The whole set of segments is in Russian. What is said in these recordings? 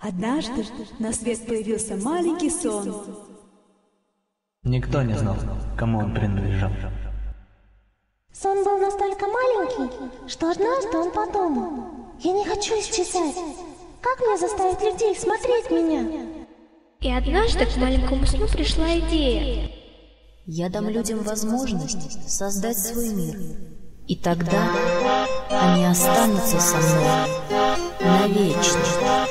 Однажды на свет появился маленький сон. Никто не знал, кому он принадлежал. Сон был настолько маленький, что однажды он подумал: я не хочу исчезать. Как мне заставить людей смотреть меня? И однажды к маленькому сну пришла идея. Я дам людям возможность создать свой мир. И тогда они останутся со мной навечно.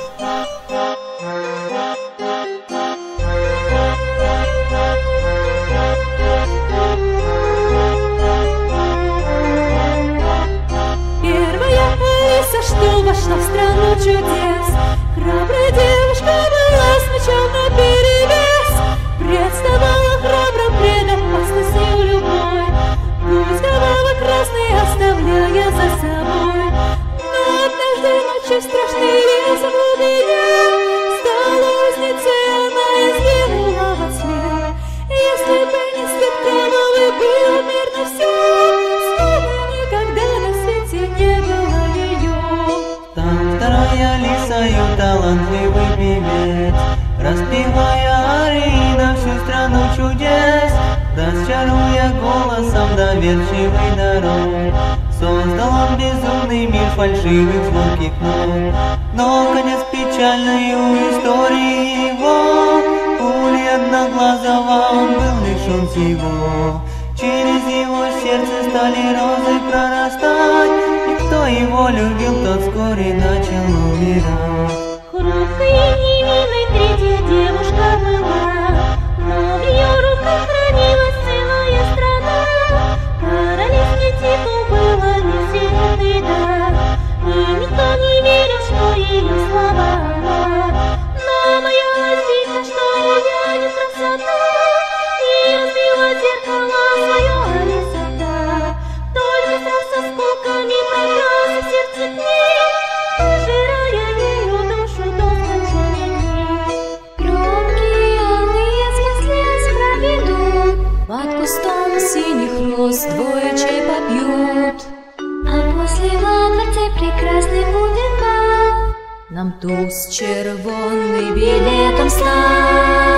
Первая Алиса, что вошла в страну чудес, храбрая девушка была с мечом наперевес, представала храбрым пред опасностью любой, путь головы красный оставляя за собой. Но однажды ночью страшные заблудные стала узницей, она изгинула во тьме. Если бы не свет кровавый, был мирно все, словно никогда на свете не было ее. Там вторая Алиса, ее талантливый певец, распевая арии на всю страну чудес, расчаруя голосом доверчивый народ, создал он безумный мир фальшивых звонких нот. Но конец печальный у истории его, пули одноглазого он был лишен всего. Через его сердце стали розы прорастать, и кто его любил, тот вскоре начал умирать. Хрупкой и невинной третья девушка была, но в ее руках хранилась целая страна. Королевский титул был обесцененный дар, и никто не верил, что ее слова она. Но моя Алиса, что ее не красота, и разбила зеркало свое Алиса-та. Только страх со сколками прокрался в сердце к ней, пожирая ее душу до скончания. Громкие алые слез проведут, Под кустом синих роз двое чай попьют. а после во дворце прекрасный будет бал. Нам туз червонный билетом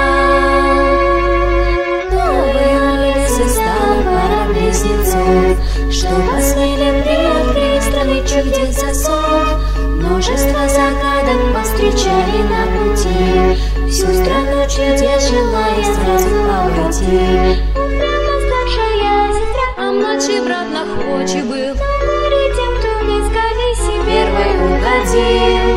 стал. Новые улицы стала пара близнецов, что посмели приоткрыть страны чудес засов. Множество загадок повстречали на пути, всю страну чудес желая сразу обойти. Упрямо старшая сестра, А младший брат находчив был, на горе тем, кто близко висит, первый угодил.